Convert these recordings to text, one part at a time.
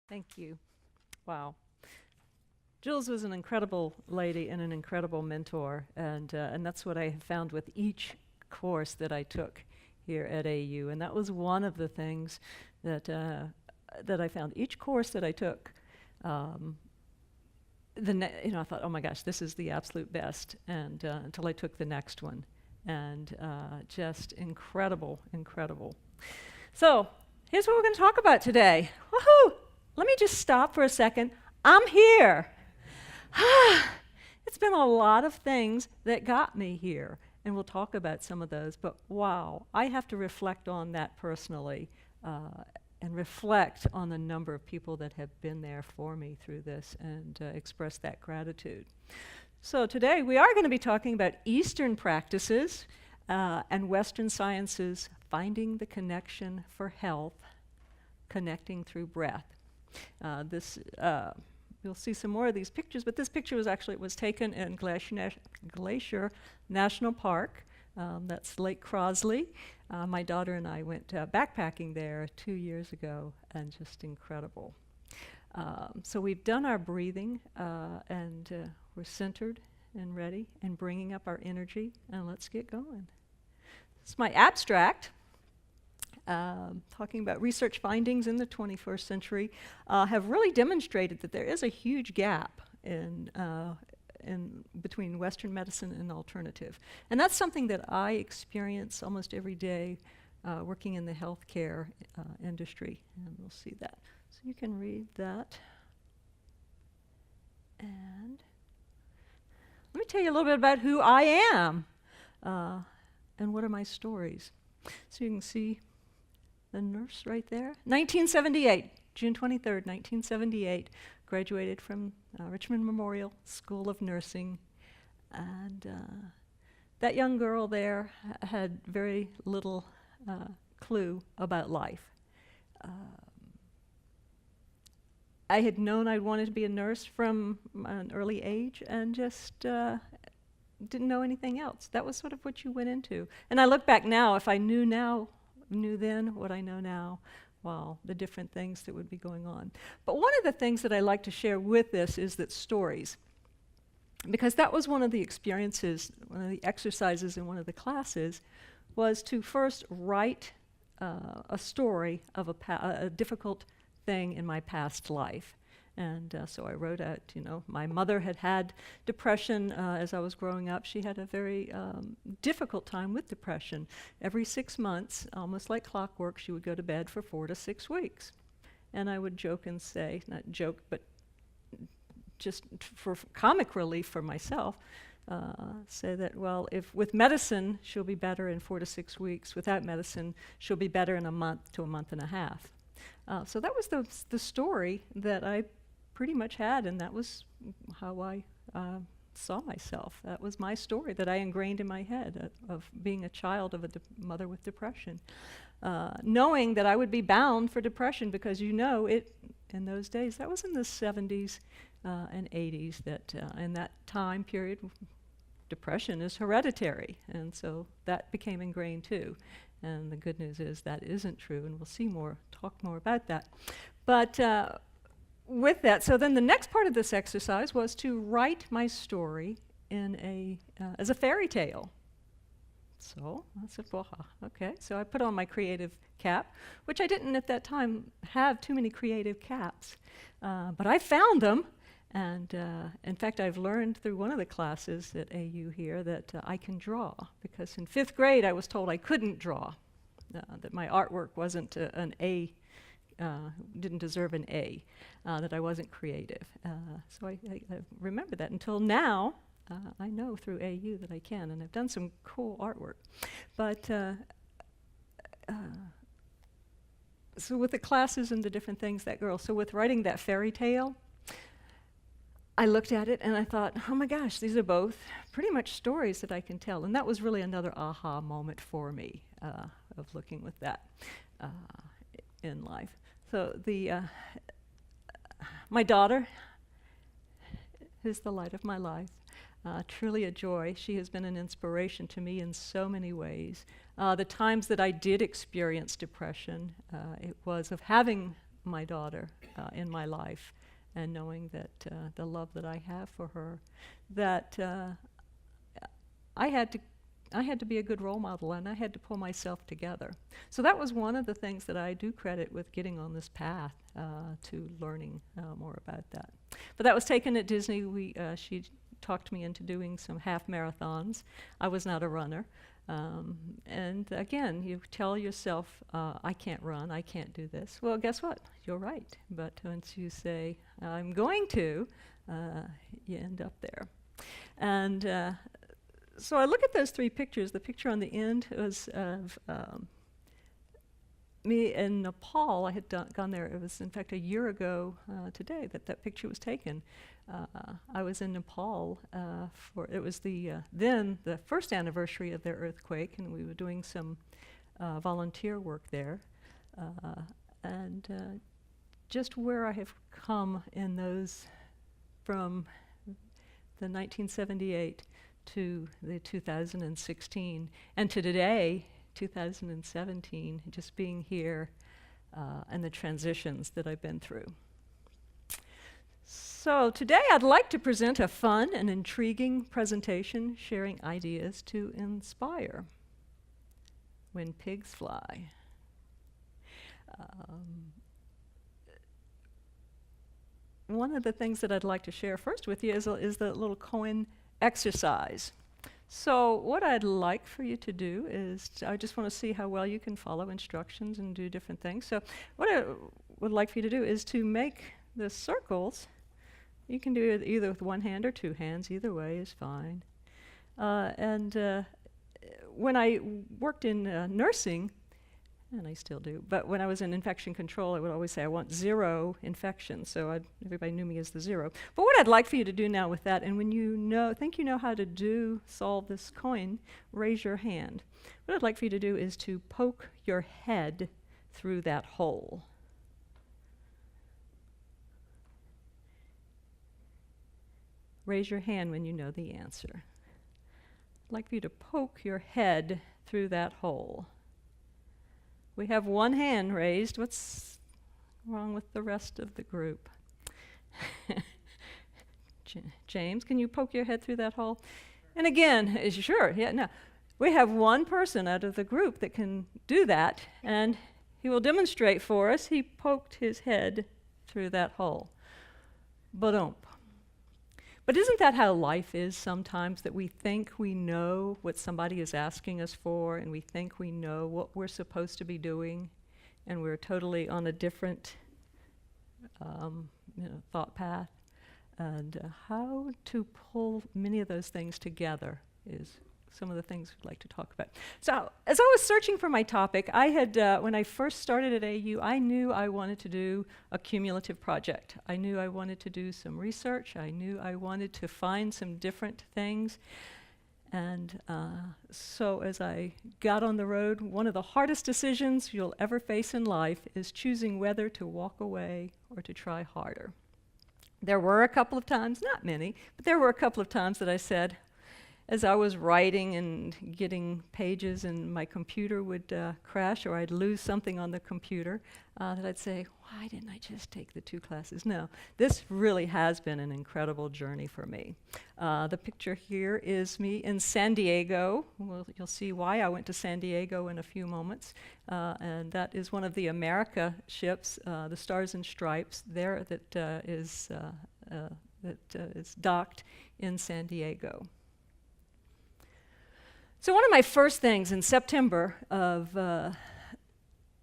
Thank you. Wow. Jules was an incredible lady and an incredible mentor, and that's what I have found with each course that I took here at AU. And that was one of the things that I found. Each course that I took, I thought, oh my gosh, this is the absolute best, and until I took the next one, and just incredible, incredible. So here's what we're going to talk about today. Woohoo! Let me just stop for a second. I'm here. It's been a lot of things that got me here, and we'll talk about some of those, but wow, I have to reflect on that personally, and reflect on the number of people that have been there for me through this, and express that gratitude. So today we are going to be talking about Eastern practices and Western sciences, finding the connection for health, connecting through breath. You'll see some more of these pictures, but this picture was taken in Glacier National Park. That's Lake Crosley. My daughter and I went backpacking there 2 years ago, and just incredible. So we've done our breathing, and we're centered and ready and bringing up our energy, and let's get going. It's my abstract. Talking about research findings in the 21st century, have really demonstrated that there is a huge gap in between Western medicine and alternative. And that's something that I experience almost every day working in the healthcare industry. And we'll see that. So you can read that. And let me tell you a little bit about who I am and what are my stories. So you can see the nurse right there. 1978, June 23rd, 1978, graduated from Richmond Memorial School of Nursing. And that young girl there had very little clue about life. I had known I wanted to be a nurse from an early age, and just didn't know anything else. That was sort of what you went into. And I look back now, if I knew then what I know now, wow, the different things that would be going on. But one of the things that I like to share with this is that stories, because that was one of the experiences, one of the exercises in one of the classes, was to first write a story of a difficult thing in my past life. And so I wrote out, my mother had depression as I was growing up. She had a very difficult time with depression. Every 6 months, almost like clockwork, she would go to bed for 4 to 6 weeks. And I would joke and say, not joke, but just for comic relief for myself, say that, well, if with medicine, she'll be better in 4 to 6 weeks. Without medicine, she'll be better in a month to a month and a half. So that was the story that I pretty much had, and that was how I saw myself. That was my story that I ingrained in my head of being a child of a mother with depression. Knowing that I would be bound for depression, because it in those days, that was in the 70s and 80s, that in that time period, depression is hereditary, and so that became ingrained too. And the good news is that isn't true, and we'll talk more about that. But with that, so then the next part of this exercise was to write my story in as a fairy tale. So I said, well, okay. So I put on my creative cap, which I didn't at that time have too many creative caps, but I found them. And in fact, I've learned through one of the classes at AU here that I can draw, because in 5th grade I was told I couldn't draw, that my artwork wasn't an A, didn't deserve an A, that I wasn't creative. So I remember that until now. I know through AU that I can, and I've done some cool artwork. But so with the classes and the different things, so with writing that fairy tale, I looked at it and I thought, oh my gosh, these are both pretty much stories that I can tell. And that was really another aha moment for me of looking with that in life. So my daughter is the light of my life. Truly a joy. She has been an inspiration to me in so many ways. The times that I did experience depression, it was of having my daughter in my life, and knowing that the love that I have for her, that I had to be a good role model, and I had to pull myself together. So that was one of the things that I do credit with getting on this path to learning more about that. But that was taken at Disney. She talked me into doing some half marathons. I was not a runner. And again, you tell yourself, I can't run, I can't do this. Well, guess what? You're right. But once you say, I'm going to, you end up there. And so I look at those three pictures. The picture on the end was of me in Nepal. I had gone there. It was, in fact, a year ago today that picture was taken. I was in Nepal it was then the first anniversary of their earthquake, and we were doing some volunteer work there. And just where I have come in those from the 1978 to the 2016, and to today, 2017, just being here and the transitions that I've been through. So today I'd like to present a fun and intriguing presentation sharing ideas to inspire. When pigs fly. One of the things that I'd like to share first with you is the little coin exercise. So what I'd like for you to do is, I just want to see how well you can follow instructions and do different things. So what I would like for you to do is to make the circles. You can do it either with one hand or two hands. Either way is fine. When I worked in nursing, and I still do, but when I was in infection control, I would always say I want 0 infections. So everybody knew me as the 0. But what I'd like for you to do now with that, and when you think you know how to solve this coin, raise your hand. What I'd like for you to do is to poke your head through that hole. Raise your hand when you know the answer. I'd like for you to poke your head through that hole. We have one hand raised. What's wrong with the rest of the group? James, can you poke your head through that hole? And again, sure, yeah, no. We have one person out of the group that can do that, and he will demonstrate for us. He poked his head through that hole. Ba-dump. But isn't that how life is sometimes, that we think we know what somebody is asking us for, and we think we know what we're supposed to be doing, and we're totally on a different thought path? And how to pull many of those things together is some of the things we'd like to talk about. So as I was searching for my topic, I had, when I first started at AU, I knew I wanted to do a cumulative project. I knew I wanted to do some research. I knew I wanted to find some different things. And so as I got on the road, one of the hardest decisions you'll ever face in life is choosing whether to walk away or to try harder. There were a couple of times, not many, but there were a couple of times that I said, as I was writing and getting pages and my computer would crash, or I'd lose something on the computer, that I'd say, why didn't I just take the 2 classes? No, this really has been an incredible journey for me. The picture here is me in San Diego. Well, you'll see why I went to San Diego in a few moments. And that is one of the America ships, the Stars and Stripes, there that is docked in San Diego. So one of my first things in September of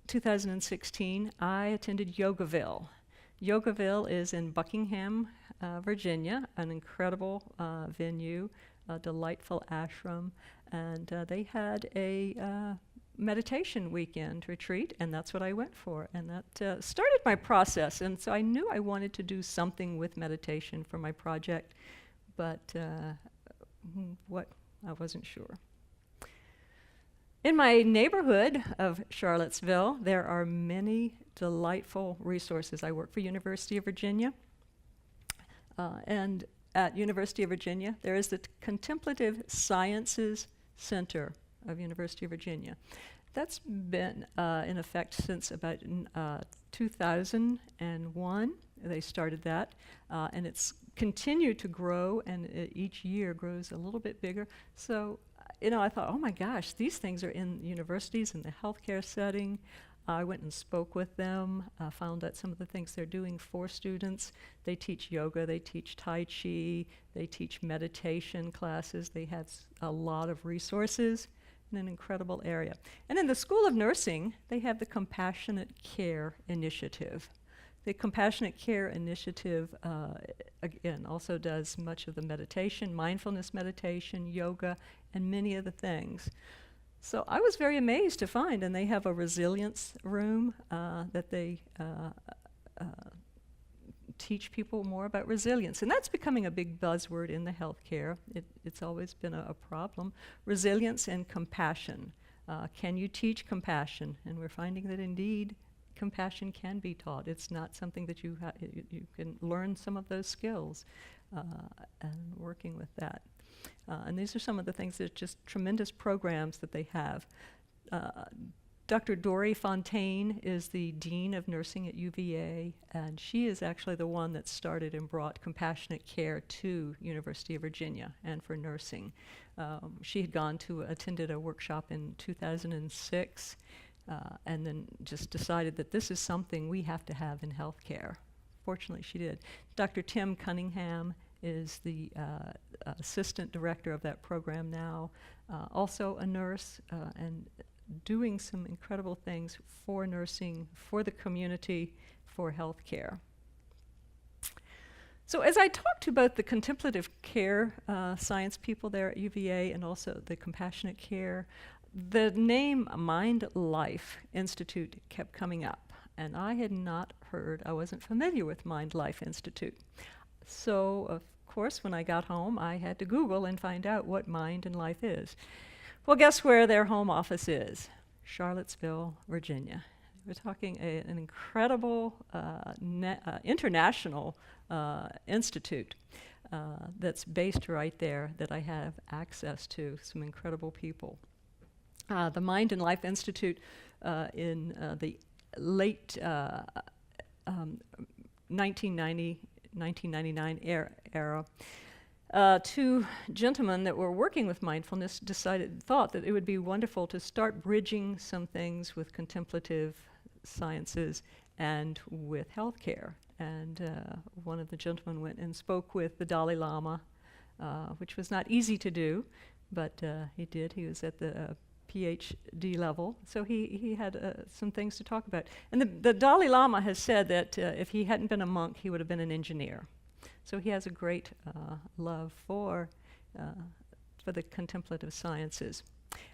2016, I attended Yogaville. Yogaville is in Buckingham, Virginia, an incredible venue, a delightful ashram, and they had a meditation weekend retreat, and that's what I went for, and that started my process. And so I knew I wanted to do something with meditation for my project, but what, I wasn't sure. In my neighborhood of Charlottesville, there are many delightful resources. I work for University of Virginia, and at University of Virginia, there is the Contemplative Sciences Center of University of Virginia. That's been in effect since about 2001. They started that, and it's continued to grow, and each year grows a little bit bigger. So, I thought, oh my gosh, these things are in universities in the healthcare setting. I went and spoke with them, found out some of the things they're doing for students. They teach yoga, they teach Tai Chi, they teach meditation classes. They have a lot of resources in an incredible area. And in the School of Nursing, they have the Compassionate Care Initiative. The Compassionate Care Initiative, again, also does much of the meditation, mindfulness meditation, yoga, and many of the things. So I was very amazed to find, and they have a resilience room that they teach people more about resilience. And that's becoming a big buzzword in the healthcare. It's always been a problem. Resilience and compassion. Can you teach compassion? And we're finding that indeed compassion can be taught. It's not something that you can learn some of those skills and working with that. And these are some of the things that are just tremendous programs that they have. Dr. Dori Fontaine is the Dean of Nursing at UVA, and she is actually the one that started and brought compassionate care to University of Virginia and for nursing. She had attended a workshop in 2006, and then just decided that this is something we have to have in healthcare. Fortunately, she did. Dr. Tim Cunningham is the assistant director of that program now, also a nurse, and doing some incredible things for nursing, for the community, for healthcare. So as I talk to both the contemplative care science people there at UVA and also the compassionate care, the name Mind Life Institute kept coming up. And I had not heard, I wasn't familiar with Mind Life Institute. So, of course, when I got home, I had to Google and find out what Mind and Life is. Well, guess where their home office is? Charlottesville, Virginia. We're talking an incredible international institute that's based right there that I have access to, some incredible people. The Mind and Life Institute in the late 1999 era, two gentlemen that were working with mindfulness thought that it would be wonderful to start bridging some things with contemplative sciences and with healthcare. And one of the gentlemen went and spoke with the Dalai Lama, which was not easy to do, but he did. He was at the PhD level, so he had some things to talk about. And the Dalai Lama has said that if he hadn't been a monk, he would have been an engineer. So he has a great love for the contemplative sciences.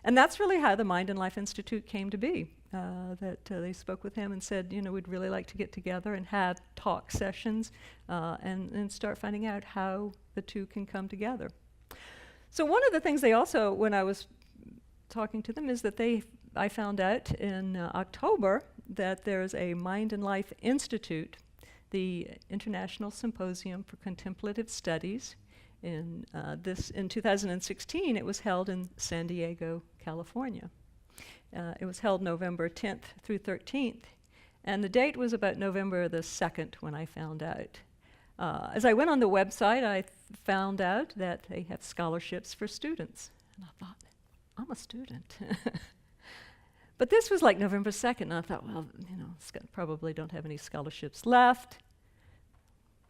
And that's really how the Mind and Life Institute came to be, that they spoke with him and said, we'd really like to get together and have talk sessions and start finding out how the two can come together. So one of the things they also, when I was talking to them, is that I found out in October that there's a Mind and Life Institute, the International Symposium for Contemplative Studies. In 2016, it was held in San Diego, California. It was held November 10th through 13th, and the date was about November the 2nd when I found out. As I went on the website, I found out that they have scholarships for students, and I thought, I'm a student. But this was like November 2nd, and I thought, well, probably don't have any scholarships left.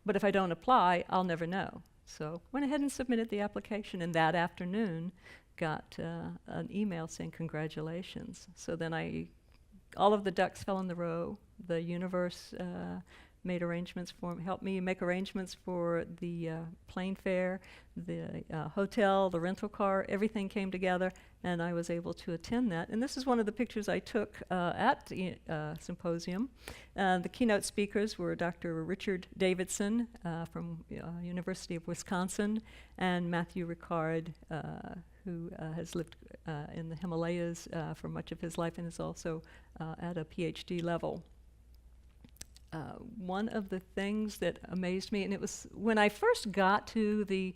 But if I don't apply, I'll never know. So went ahead and submitted the application, and that afternoon got an email saying congratulations. So then all of the ducks fell in the row. The universe made arrangements helped me make arrangements for the plane fare, the hotel, the rental car, everything came together, and I was able to attend that. And this is one of the pictures I took at the symposium. The keynote speakers were Dr. Richard Davidson from University of Wisconsin, and Matthew Ricard, who has lived in the Himalayas for much of his life and is also at a PhD level. one of the things that amazed me, and it was when I first got to the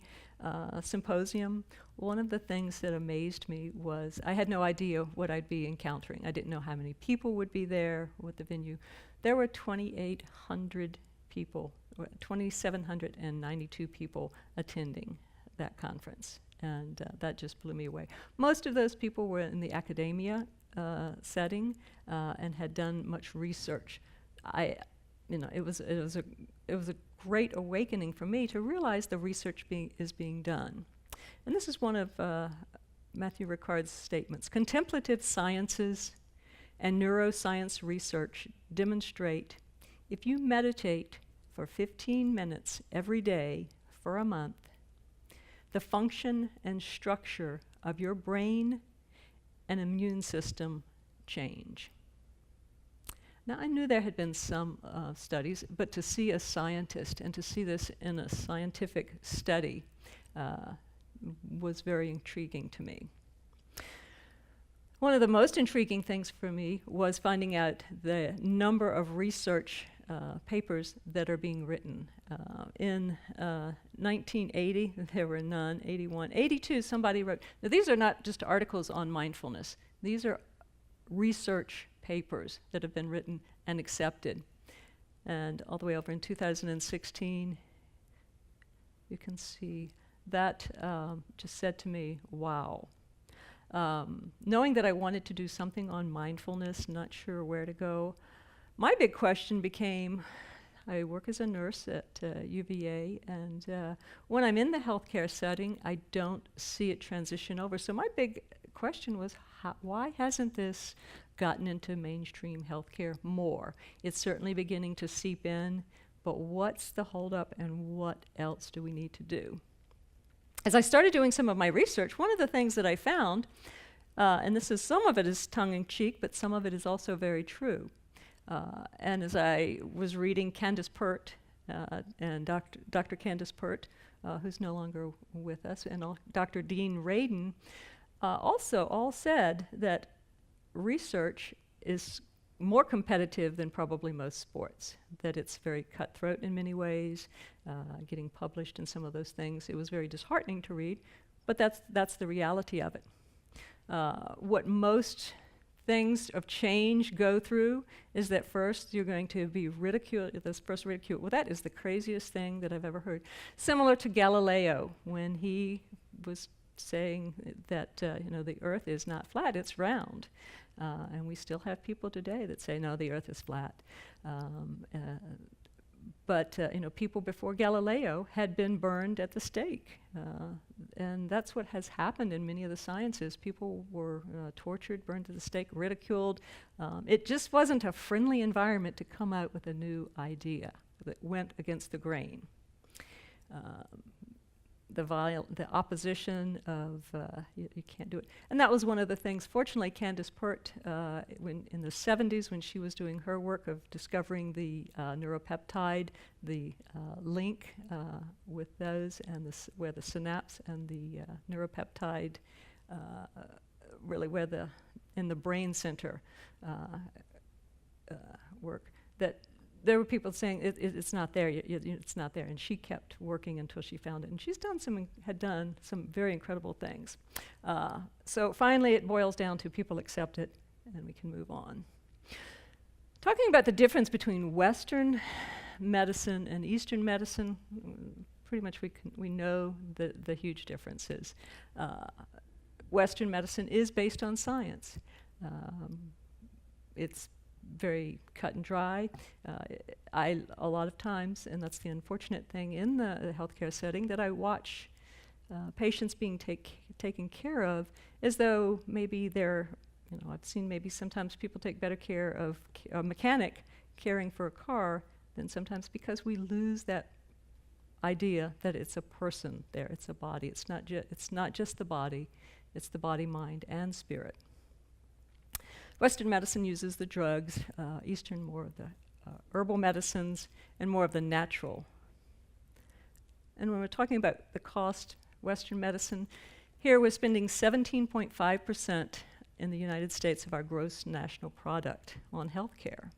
symposium, one of the things that amazed me was I had no idea what I'd be encountering. I didn't know how many people would be there, what the venue. There were 2,800 people, 2,792 people attending that conference, and that just blew me away. Most of those people were in the academia setting and had done much research. It was a great awakening for me to realize the research is being done. And this is one of Matthew Ricard's statements. Contemplative sciences and neuroscience research demonstrate if you meditate for 15 minutes every day for a month, the function and structure of your brain and immune system change. Now, I knew there had been some studies, but to see a scientist and to see this in a scientific study was very intriguing to me. One of the most intriguing things for me was finding out the number of research papers that are being written. In 1980, there were none. 81, 82, somebody wrote. Now, these are not just articles on mindfulness. These are research papers that have been written and accepted. And all the way over in 2016, you can see that just said to me, wow. Knowing that I wanted to do something on mindfulness, not sure where to go, my big question became, I work as a nurse at UVA, and when I'm in the healthcare setting, I don't see it transition over. So my big question was, why hasn't this gotten into mainstream healthcare more? It's certainly beginning to seep in, but what's the holdup and what else do we need to do? As I started doing some of my research, one of the things that I found, and this is some of it is tongue-in-cheek, but some of it is also very true. And as I was reading Candace Pert and Dr. Candace Pert, who's no longer with us, and Dr. Dean Radin, also all said that research is more competitive than probably most sports, that it's very cutthroat in many ways, getting published in some of those things. It was very disheartening to read, but that's the reality of it. What most things of change go through is that first you're going to be ridiculed, this first ridicule. Well, that is the craziest thing that I've ever heard. Similar to Galileo, when he was saying that the earth is not flat, it's round. And we still have people today that say, no, the earth is flat. But people before Galileo had been burned at the stake. And that's what has happened in many of the sciences. People were tortured, burned at the stake, ridiculed. It just wasn't a friendly environment to come out with a new idea that went against the grain. The opposition of you can't do it. And that was one of the things. Fortunately, Candace Pert, in the 70s, when she was doing her work of discovering the neuropeptide, the link with those, and where the synapse and the neuropeptide, really where in the brain center work, that there were people saying it's not there, it's not there, and she kept working until she found it. And she's had done some very incredible things. So finally, it boils down to people accept it, and we can move on. Talking about the difference between Western medicine and Eastern medicine, pretty much we know the huge differences. Western medicine is based on science. It's very cut and dry. A lot of times, and that's the unfortunate thing in the healthcare setting, that I watch patients being taken care of as though maybe I've seen maybe sometimes people take better care of a mechanic caring for a car than sometimes, because we lose that idea that it's a person there, it's a body. It's not just the body, it's the body, mind, and spirit. Western medicine uses the drugs, Eastern more of the herbal medicines, and more of the natural. And when we're talking about the cost, Western medicine, here we're spending 17.5% in the United States of our gross national product on health care.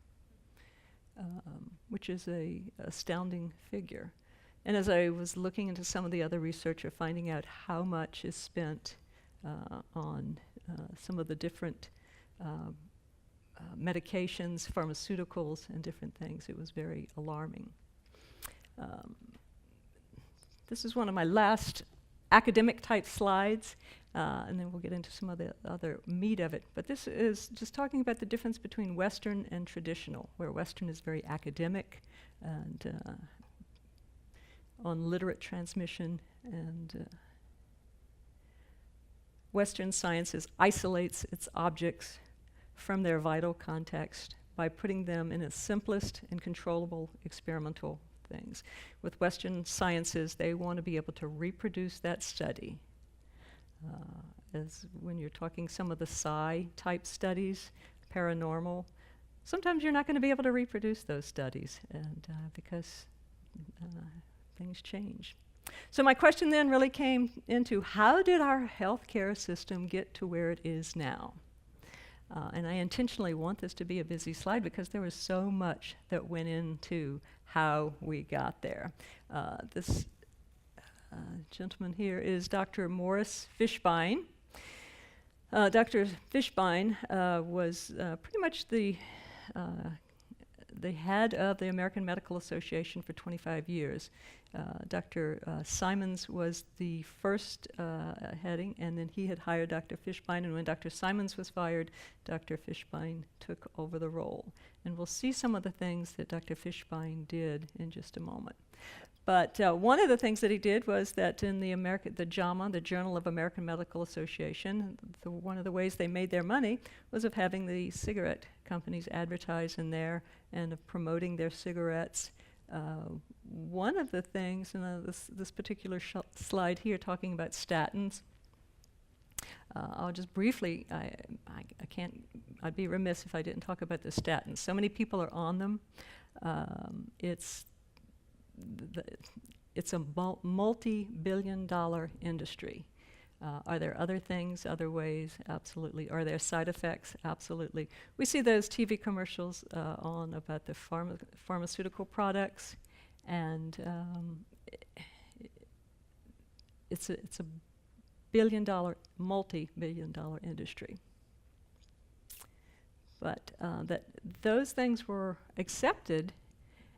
which is a astounding figure. And as I was looking into some of the other research or finding out how much is spent on some of the different medications, pharmaceuticals, and different things, it was very alarming. This is one of my last academic type slides, and then we'll get into some of the other meat of it. But this is just talking about the difference between Western and traditional, where Western is very academic and on literate transmission, and Western sciences isolates its objects from their vital context by putting them in its simplest and controllable experimental things. With Western sciences, they want to be able to reproduce that study. As when you're talking some of the psi type studies, paranormal, sometimes you're not going to be able to reproduce those studies, and because things change. So my question then really came into, how did our healthcare system get to where it is now? And I intentionally want this to be a busy slide because there was so much that went into how we got there. This gentleman here is Dr. Morris Fishbein. Dr. Fishbein was pretty much the head of the American Medical Association for 25 years. Dr. Simons was the first heading, and then he had hired Dr. Fishbein, and when Dr. Simons was fired, Dr. Fishbein took over the role. And we'll see some of the things that Dr. Fishbein did in just a moment. But one of the things that he did was that in the JAMA, the Journal of American Medical Association, one of the ways they made their money was of having the cigarette companies advertise in there and of promoting their cigarettes. One of the things, and this particular slide here talking about statins, I'll just briefly, I'd be remiss if I didn't talk about the statins. So many people are on them. It's a multi-billion-dollar industry. Are there other things, other ways? Absolutely. Are there side effects? Absolutely. We see those TV commercials on about the pharmaceutical products, and it's a billion-dollar, multi-billion-dollar industry. But that those things were accepted,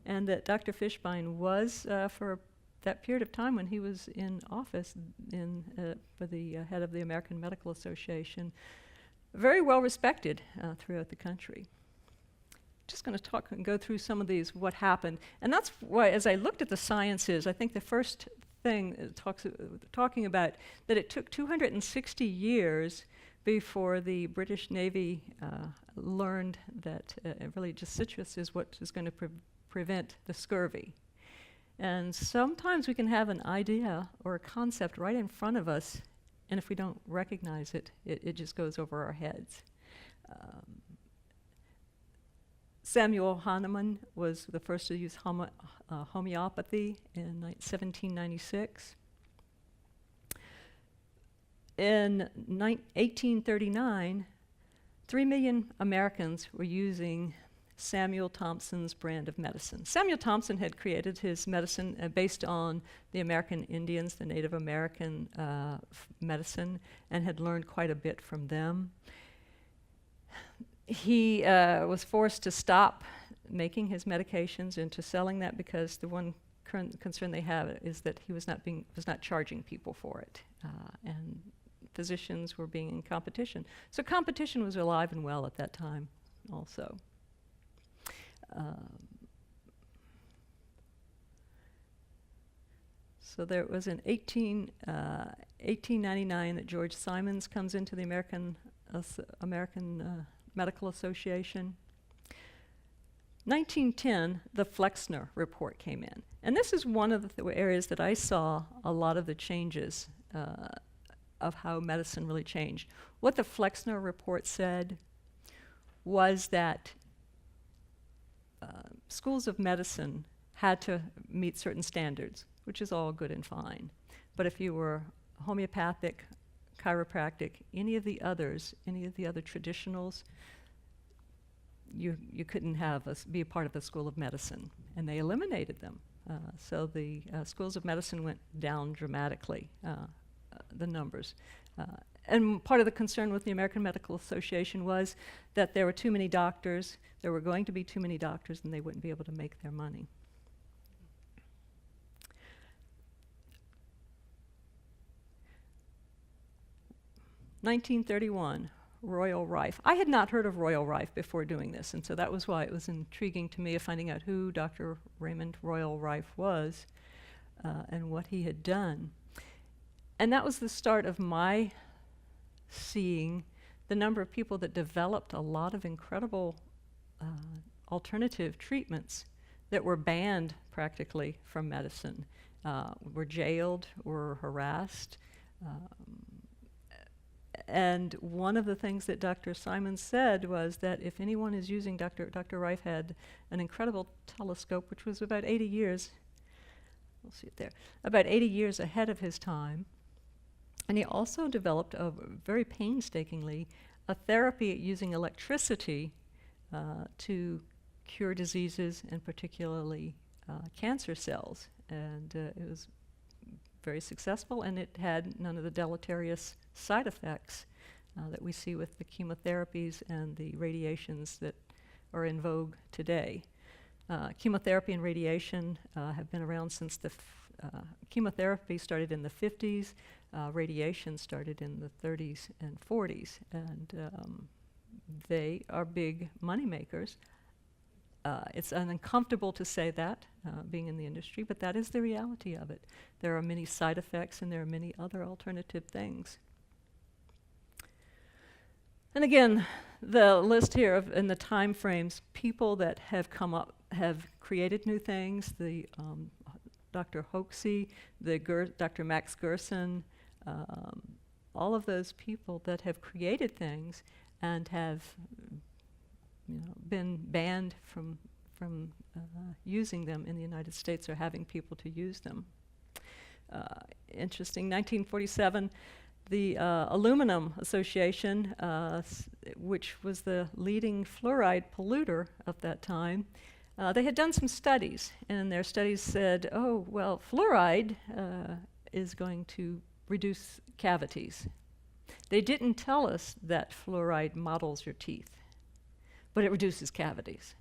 and that Dr. Fishbein was, for that period of time when he was in office for the head of the American Medical Association, very well respected throughout the country. Just going to talk and go through some of these, what happened. And that's why, as I looked at the sciences, I think the first thing talking about that it took 260 years before the British Navy learned that really just citrus is what is going to prevent the scurvy. And sometimes we can have an idea or a concept right in front of us, and if we don't recognize it, it just goes over our heads. Samuel Hahnemann was the first to use homeopathy in 1796. In 1839, 3 million Americans were using Samuel Thompson's brand of medicine. Samuel Thompson had created his medicine based on the American Indians, the Native American medicine, and had learned quite a bit from them. He was forced to stop making his medications and to selling that because the one concern they have is that he was not charging people for it, and physicians were being in competition. So competition was alive and well at that time also. So there was in 1899 that George Simons comes into the American Medical Association. 1910, the Flexner report came in. And this is one of the areas that I saw a lot of the changes of how medicine really changed. What the Flexner report said was that schools of medicine had to meet certain standards, which is all good and fine. But if you were homeopathic, chiropractic, any of the other traditionals, you couldn't be a part of the School of Medicine, and they eliminated them. So the schools of medicine went down dramatically, the numbers. And part of the concern with the American Medical Association was that there were too many doctors, there were going to be too many doctors, and they wouldn't be able to make their money. (1931), Royal Rife. I had not heard of Royal Rife before doing this, and so that was why it was intriguing to me of finding out who Dr. Raymond Royal Rife was and what he had done. And that was the start of my seeing the number of people that developed a lot of incredible alternative treatments that were banned practically from medicine, were jailed, were harassed. And one of the things that Dr. Simon said was that if anyone is using, Dr. Rife had an incredible telescope, which was about 80 years, we'll see it there, about 80 years ahead of his time. And he also developed, very painstakingly, a therapy using electricity to cure diseases, and particularly cancer cells. And it was very successful, and it had none of the deleterious side effects that we see with the chemotherapies and the radiations that are in vogue today. Chemotherapy and radiation have been around since chemotherapy started in the 50s, radiation started in the 30s and 40s, and they are big money makers. It's uncomfortable to say that, being in the industry, but that is the reality of it. There are many side effects, and there are many other alternative things. And again, the list here and the time frames, people that have come up, have created new things, the Dr. Hoxie, Dr. Max Gerson, all of those people that have created things and have been banned from using them in the United States, or having people to use them. Interesting, 1947, the Aluminum Association, which was the leading fluoride polluter of that time, they had done some studies, and their studies said, oh, well, fluoride is going to reduce cavities. They didn't tell us that fluoride models your teeth, but it reduces cavities.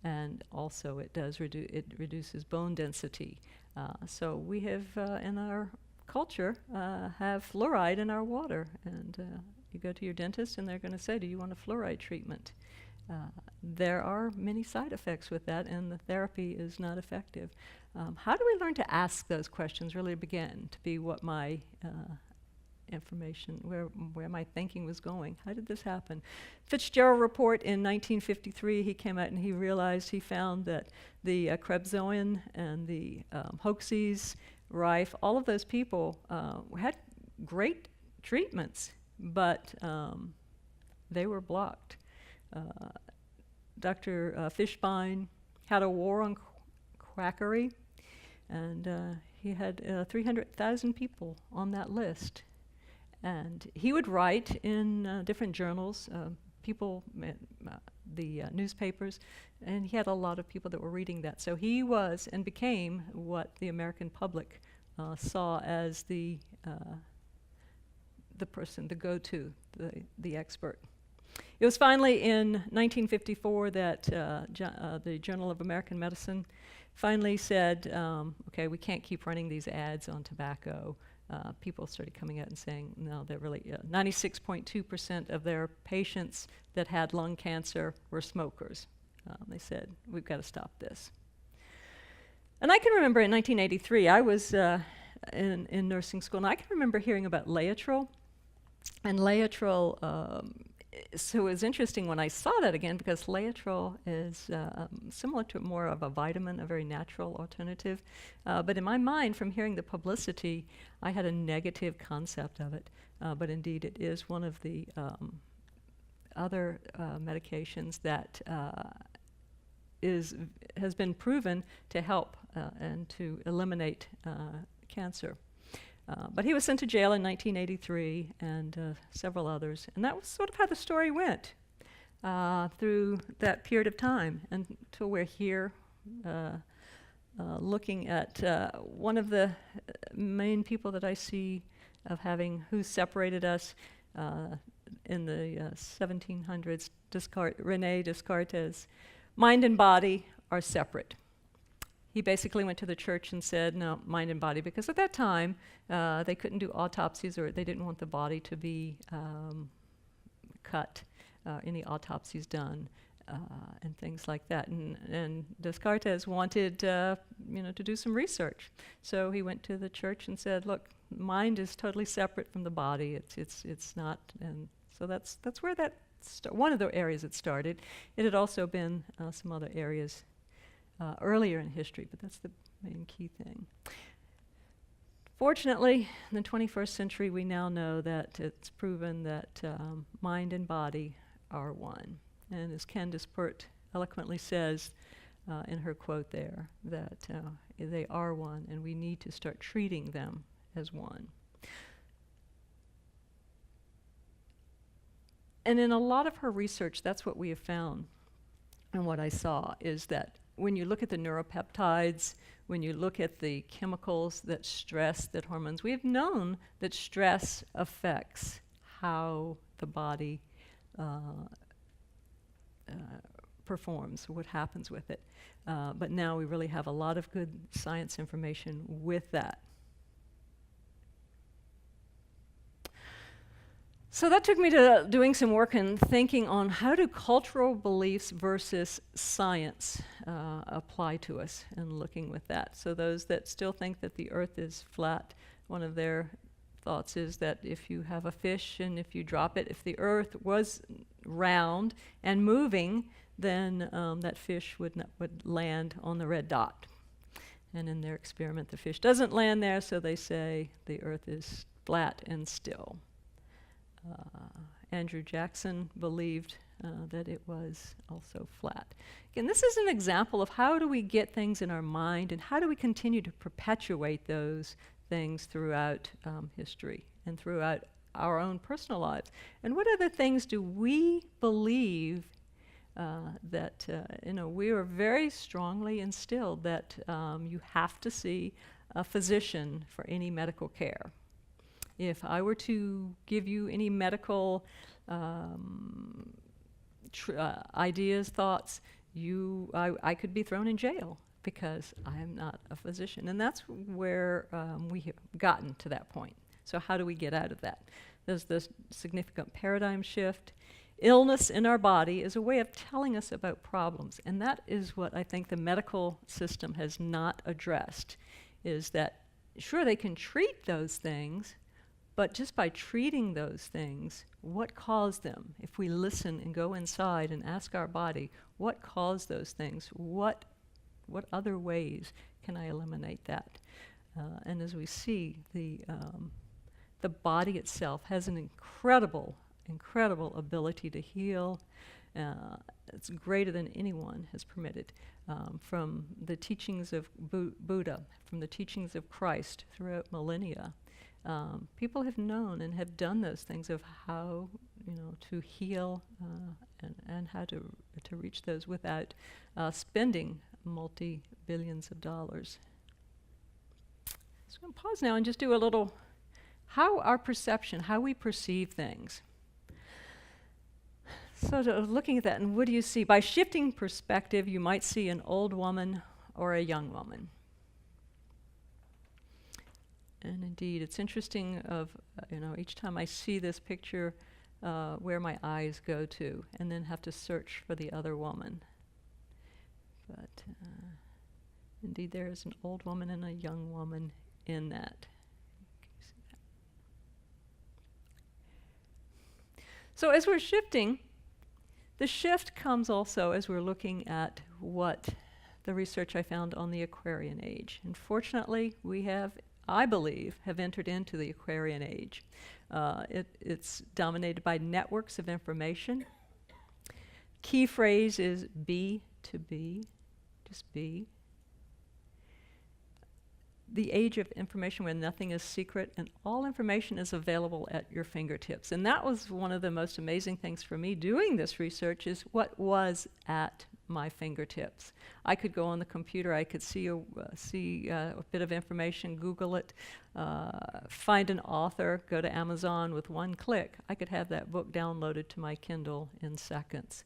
And also it reduces bone density. So we have, in our culture, have fluoride in our water. And you go to your dentist and they're going to say, do you want a fluoride treatment? There are many side effects with that, and the therapy is not effective. How do we learn to ask those questions really began to be what my information, where my thinking was going? How did this happen? Fitzgerald report in 1953, he came out and he realized, he found that the Krebsoian and the Hoxies, Rife, all of those people had great treatments, but they were blocked. Dr. Fishbein had a war on quackery, and he had 300,000 people on that list. And he would write in different journals, the newspapers, and he had a lot of people that were reading that. So he was and became what the American public saw as the person, the go-to, the expert. It was finally in 1954 that the Journal of American Medicine finally said, okay, we can't keep running these ads on tobacco. People started coming out and saying, no, they're really, 96.2% of their patients that had lung cancer were smokers. They said, we've got to stop this. And I can remember in 1983, I was in nursing school, and I can remember hearing about Laetrile. And Laetrile, so it was interesting when I saw that again, because Laetrile is similar to more of a vitamin, a very natural alternative. But in my mind, from hearing the publicity, I had a negative concept of it. But indeed, it is one of the other medications that has been proven to help and to eliminate cancer. But he was sent to jail in 1983, and several others, and that was sort of how the story went. through that period of time until we're here looking at one of the main people that I see of having who separated us in the 1700s, René Descartes. Mind and body are separate. He basically went to the church and said, no, mind and body, because at that time they couldn't do autopsies, or they didn't want the body to be cut, any autopsies done, and things like that. And Descartes wanted to do some research. So he went to the church and said, look, mind is totally separate from the body. It's not, and so that's where that one of the areas it started. It had also been some other areas earlier in history, but that's the main key thing. Fortunately, in the 21st century, we now know that it's proven that mind and body are one. And as Candace Pert eloquently says in her quote there, that they are one, and we need to start treating them as one. And in a lot of her research, that's what we have found. And what I saw is that when you look at the neuropeptides, when you look at the chemicals that stress, that hormones, we have known that stress affects how the body performs, what happens with it. But now we really have a lot of good science information with that. So that took me to doing some work and thinking on how do cultural beliefs versus science apply to us, and looking with that. So those that still think that the earth is flat, one of their thoughts is that if you have a fish and if you drop it, if the earth was round and moving, then that fish would land on the red dot. And in their experiment, the fish doesn't land there, so they say the earth is flat and still. Andrew Jackson believed that it was also flat. Again, this is an example of how do we get things in our mind, and how do we continue to perpetuate those things throughout history and throughout our own personal lives. And what other things do we believe that we are very strongly instilled that you have to see a physician for any medical care. If I were to give you any medical ideas, thoughts, I could be thrown in jail because I am not a physician. And that's where we have gotten to that point. So how do we get out of that? There's this significant paradigm shift. Illness in our body is a way of telling us about problems. And that is what I think the medical system has not addressed, is that, sure, they can treat those things, but just by treating those things, what caused them? If we listen and go inside and ask our body, what caused those things? What other ways can I eliminate that? And as we see, the body itself has an incredible ability to heal. It's greater than anyone has permitted. From the teachings of Buddha, from the teachings of Christ throughout millennia, people have known and have done those things of how to heal and how to reach those without spending multi-billions of dollars. So I'm going to pause now and just do a little, how our perception, how we perceive things. So looking at that, and what do you see? By shifting perspective, you might see an old woman or a young woman. And indeed, it's interesting each time I see this picture, where my eyes go to, and then have to search for the other woman. But indeed, there is an old woman and a young woman in that. So as we're shifting, the shift comes also as we're looking at what the research I found on the Aquarian Age. And fortunately, we have, I believe, have entered into the Aquarian Age. It's dominated by networks of information. Key phrase is be to be, just be. the age of information where nothing is secret and all information is available at your fingertips. And that was one of the most amazing things for me doing this research, is what was at my fingertips. I could go on the computer, I could see a bit of information, Google it, find an author, go to Amazon with one click. I could have that book downloaded to my Kindle in seconds.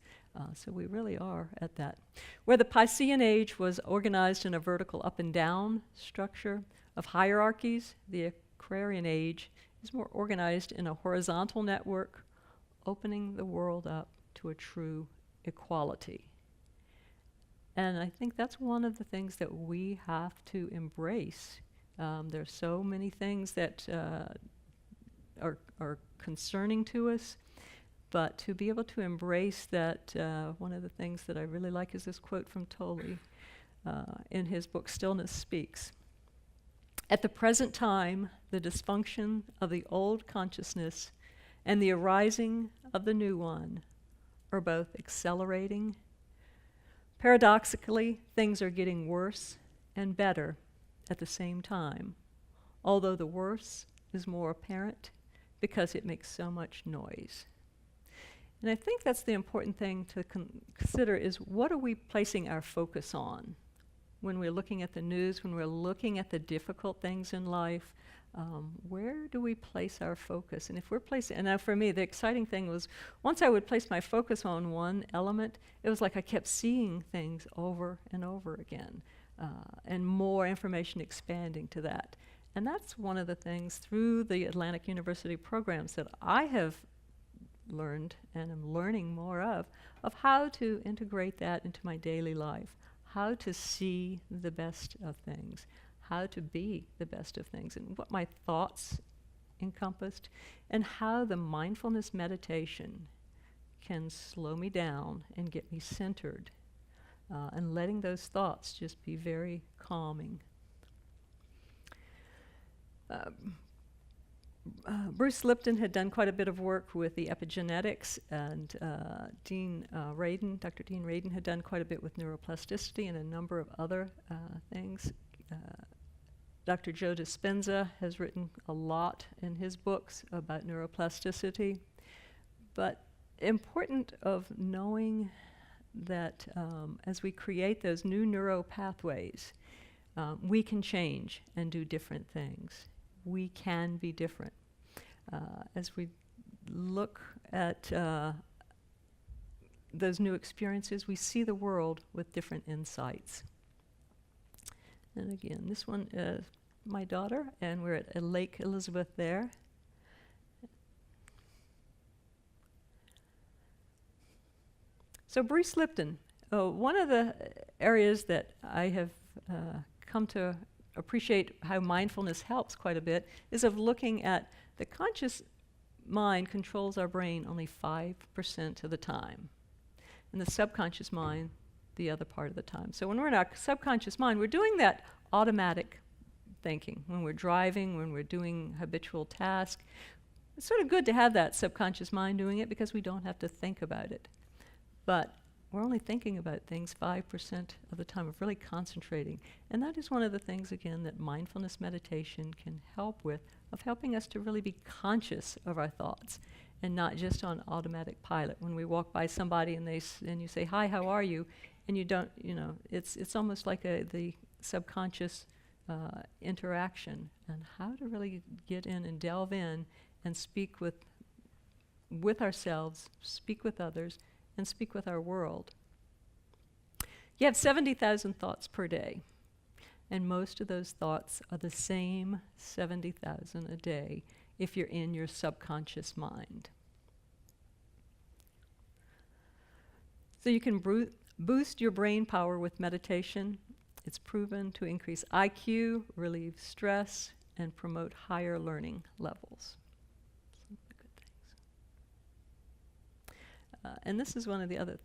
So we really are at that. Where the Piscean Age was organized in a vertical up and down structure of hierarchies, the Aquarian Age is more organized in a horizontal network, opening the world up to a true equality. And I think that's one of the things that we have to embrace. There's so many things that are concerning to us, but to be able to embrace that, one of the things that I really like is this quote from Tolle in his book, Stillness Speaks. At the present time, the dysfunction of the old consciousness and the arising of the new one are both accelerating. Paradoxically, things are getting worse and better at the same time, although the worse is more apparent because it makes so much noise. And I think that's the important thing to consider, is what are we placing our focus on when we're looking at the news, when we're looking at the difficult things in life. Where do we place our focus? And if we're placing, and now for me, the exciting thing was, once I would place my focus on one element, it was like I kept seeing things over and over again, and more information expanding to that. And that's one of the things through the Atlantic University programs that I have learned and am learning more of how to integrate that into my daily life, how to see the best of things, how to be the best of things, and what my thoughts encompassed, and how the mindfulness meditation can slow me down and get me centered, and letting those thoughts just be very calming. Bruce Lipton had done quite a bit of work with the epigenetics, and Dr. Dean Radin had done quite a bit with neuroplasticity and a number of other things. Dr. Joe Dispenza has written a lot in his books about neuroplasticity, but important of knowing that as we create those new neural pathways, we can change and do different things. We can be different. As we look at those new experiences, we see the world with different insights. And again, this one is my daughter, and we're at Lake Elizabeth there. So Bruce Lipton, one of the areas that I have come to appreciate how mindfulness helps quite a bit is of looking at the conscious mind controls our brain only 5% of the time, and the subconscious mind the other part of the time. So when we're in our subconscious mind, we're doing that automatic thinking. When we're driving, when we're doing habitual tasks, it's sort of good to have that subconscious mind doing it because we don't have to think about it. But we're only thinking about things 5% of the time, of really concentrating. And that is one of the things, again, that mindfulness meditation can help with, of helping us to really be conscious of our thoughts and not just on automatic pilot. When we walk by somebody and you say, "Hi, how are you?" and you don't, it's almost like the subconscious interaction, and how to really get in and delve in and speak with ourselves, speak with others, and speak with our world. You have 70,000 thoughts per day, and most of those thoughts are the same 70,000 a day if you're in your subconscious mind. So you can boost your brain power with meditation. It's proven to increase IQ, relieve stress, and promote higher learning levels. And this is one of the other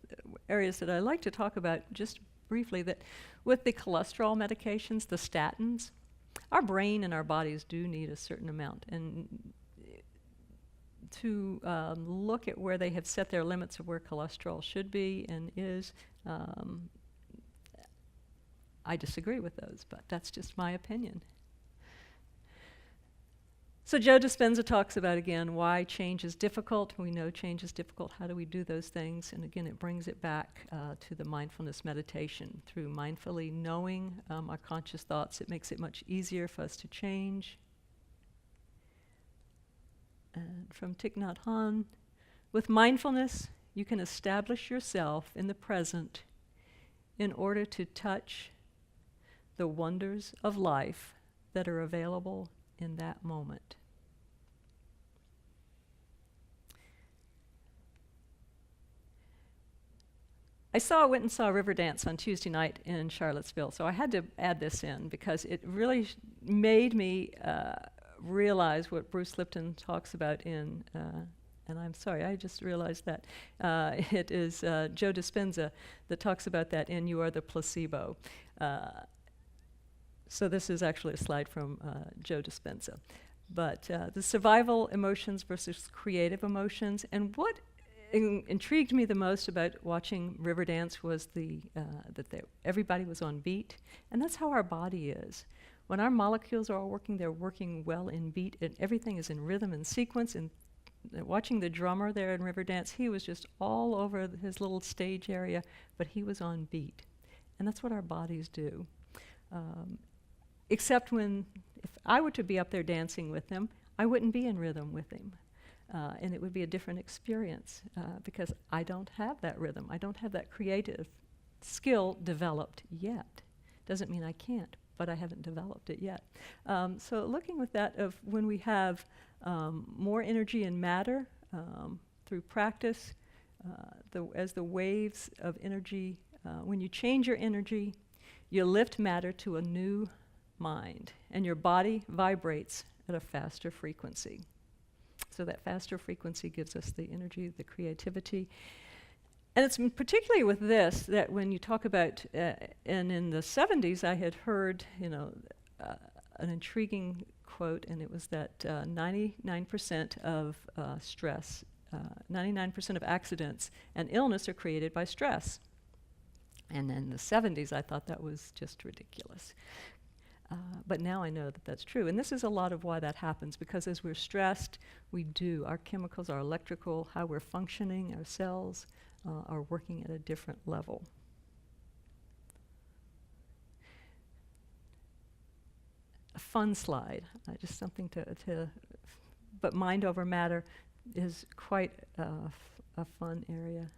areas that I like to talk about just briefly, that with the cholesterol medications, the statins, our brain and our bodies do need a certain amount. And to look at where they have set their limits of where cholesterol should be and is, I disagree with those, but that's just my opinion. So Joe Dispenza talks about, again, why change is difficult. We know change is difficult. How do we do those things? And again, it brings it back to the mindfulness meditation. Through mindfully knowing our conscious thoughts, it makes it much easier for us to change. And from Thich Nhat Hanh, with mindfulness, you can establish yourself in the present in order to touch the wonders of life that are available in that moment. I went and saw Riverdance on Tuesday night in Charlottesville, so I had to add this in because it really made me realize what Bruce Lipton talks about in, and I'm sorry, I just realized that. It is Joe Dispenza that talks about that in You Are the Placebo. So this is actually a slide from Joe Dispenza. But the survival emotions versus creative emotions, and what intrigued me the most about watching Riverdance was that everybody was on beat, and that's how our body is. When our molecules are all working, they're working well in beat, and everything is in rhythm and sequence. And watching the drummer there in Riverdance, he was just all over his little stage area, but he was on beat. And that's what our bodies do. Except if I were to be up there dancing with him, I wouldn't be in rhythm with him. And it would be a different experience because I don't have that rhythm. I don't have that creative skill developed yet. Doesn't mean I can't, but I haven't developed it yet. So looking with that of when we have more energy and matter through practice, as the waves of energy, when you change your energy, you lift matter to a new mind, and your body vibrates at a faster frequency. So that faster frequency gives us the energy, the creativity. And it's particularly with this that when you talk about, and in the 70s I had heard, an intriguing quote, and it was that 99% of stress, 99% of accidents and illness are created by stress. And in the 70s I thought that was just ridiculous. But now I know that that's true. And this is a lot of why that happens, because as we're stressed, our chemicals, our electrical, how we're functioning, our cells are working at a different level. A fun slide, just something but mind over matter is quite a fun area.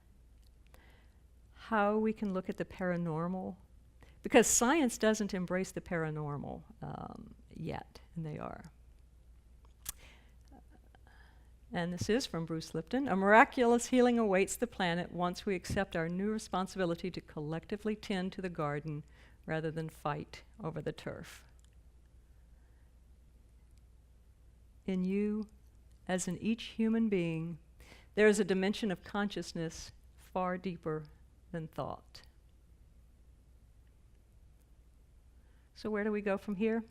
How we can look at the paranormal, because science doesn't embrace the paranormal yet, and they are. And this is from Bruce Lipton. A miraculous healing awaits the planet once we accept our new responsibility to collectively tend to the garden rather than fight over the turf. In you, as in each human being, there is a dimension of consciousness far deeper than thought. So where do we go from here?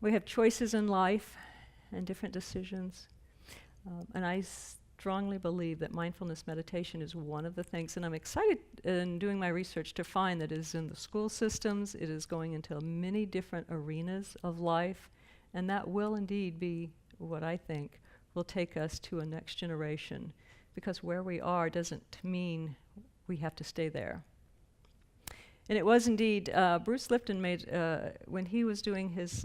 We have choices in life and different decisions. And I strongly believe that mindfulness meditation is one of the things, and I'm excited in doing my research to find that it is in the school systems, it is going into many different arenas of life, and that will indeed be what I think will take us to a next generation, because where we are doesn't mean we have to stay there. And it was indeed, Bruce Lipton made, when he was doing his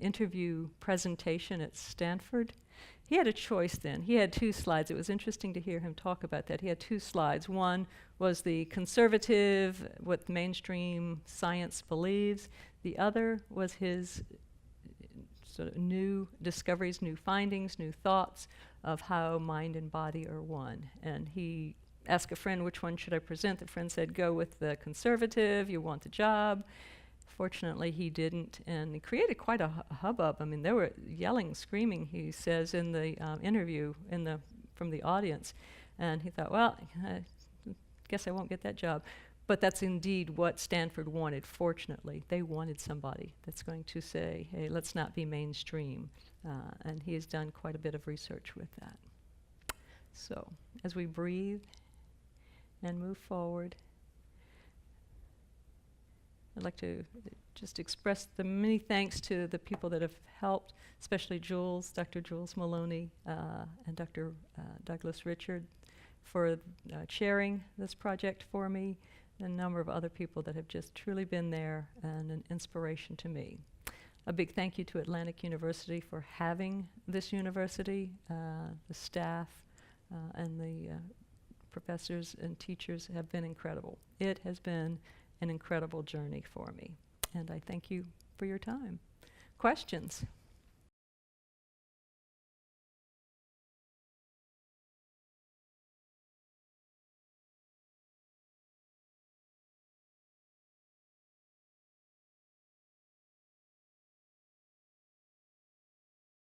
interview presentation at Stanford, he had a choice then. He had two slides. It was interesting to hear him talk about that. He had two slides. One was the conservative, what mainstream science believes. The other was his sort of new discoveries, new findings, new thoughts of how mind and body are one. And he asked a friend, which one should I present? The friend said, go with the conservative, you want the job. Fortunately, he didn't, and he created quite a hubbub. I mean, they were yelling, screaming, he says, in the interview from the audience. And he thought, well, I guess I won't get that job. But that's indeed what Stanford wanted, fortunately. They wanted somebody that's going to say, hey, let's not be mainstream. And he has done quite a bit of research with that. So, as we breathe and move forward, I'd like to just express the many thanks to the people that have helped, especially Jules, Dr. Jules Maloney, and Dr. Douglas Richard for chairing this project for me, and a number of other people that have just truly been there and an inspiration to me. A big thank you to Atlantic University for having this university, the staff, and the professors and teachers have been incredible. It has been an incredible journey for me, and I thank you for your time. Questions?